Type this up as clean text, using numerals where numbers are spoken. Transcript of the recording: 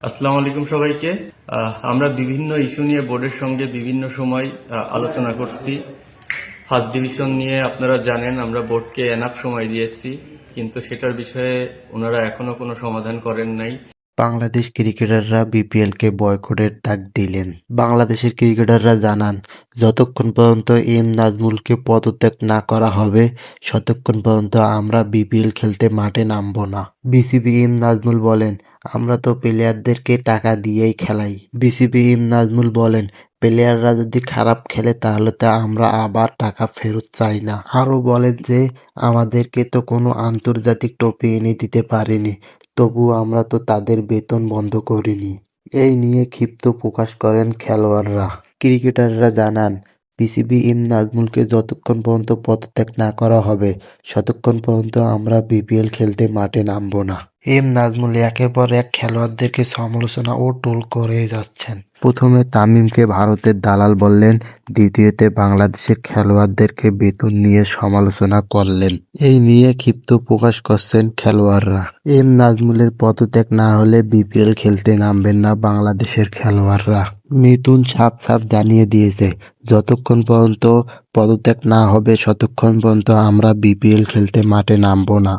আসসালামু আলাইকুম সবাইকে। আমরা বিভিন্ন ইস্যু নিয়ে বোর্ডের সঙ্গে বিভিন্ন সময় আলোচনা করছি। ফার্স্ট ডিভিশন নিয়ে আপনারা জানেন আমরা বোর্ডকে এনাফ সময় দিয়েছি, কিন্তু সেটার বিষয়ে ওনারা এখনো কোনো সমাধান করেন নাই। বাংলাদেশ ক্রিকেটাররা বিপিএলকে বয়কটের ডাক দিলেন। বাংলাদেশের ক্রিকেটাররা জানান, যতক্ষণ পর্যন্ত এম নাজমুলকে পদত্যাগ না করা হবে, ততক্ষণ পর্যন্ত আমরা বিপিএল খেলতে মাঠে নামব না। বিসিবি এম নাজমুল বলেন, আমরা তো প্লেয়ারদেরকে টাকা দিয়েই খেলাই। বিসিবি এম নাজমুল বলেন, প্লেয়াররা যদি খারাপ খেলে তাহলে তো আমরা আবার টাকা ফেরত চাই না। আরও বলেন যে আমাদেরকে তো কোনো আন্তর্জাতিক ট্রফি এনে দিতে পারেনি, তবুও আমরা তো তাদের বেতন বন্ধ করিনি। এই নিয়ে ক্ষিপ্ত প্রকাশ করেন খেলোয়াড়রা। ক্রিকেটাররা জানান, বিসিবি এম নাজমুলকে যতক্ষণ পর্যন্ত পদত্যাগ না করা হবে, ততক্ষণ পর্যন্ত আমরা বিপিএল খেলতে মাঠে নামব না। এম নাজমুল একের পর এক খেলোয়াড়দেরকে সমালোচনা ও ট্রোল করে যাচ্ছেন। প্রথমে তামিমকে ভারতের দালাল বললেন, দ্বিতীয়তে বাংলাদেশের খেলোয়াড়দেরকে বেতন নিয়ে সমালোচনা করলেন। এই নিয়ে ক্ষিপ্ত প্রকাশ করছেন খেলোয়াড়রা। এম নাজমুলের পদত্যাগ না হলে বিপিএল খেলতে নামবেন না বাংলাদেশের খেলোয়াড়রা। মিথুন সাফ সাফ জানিয়ে দিয়েছে, যতক্ষণ পর্যন্ত পদত্যাগ না হবে ততক্ষণ পর্যন্ত আমরা বিপিএল খেলতে মাঠে নামব না।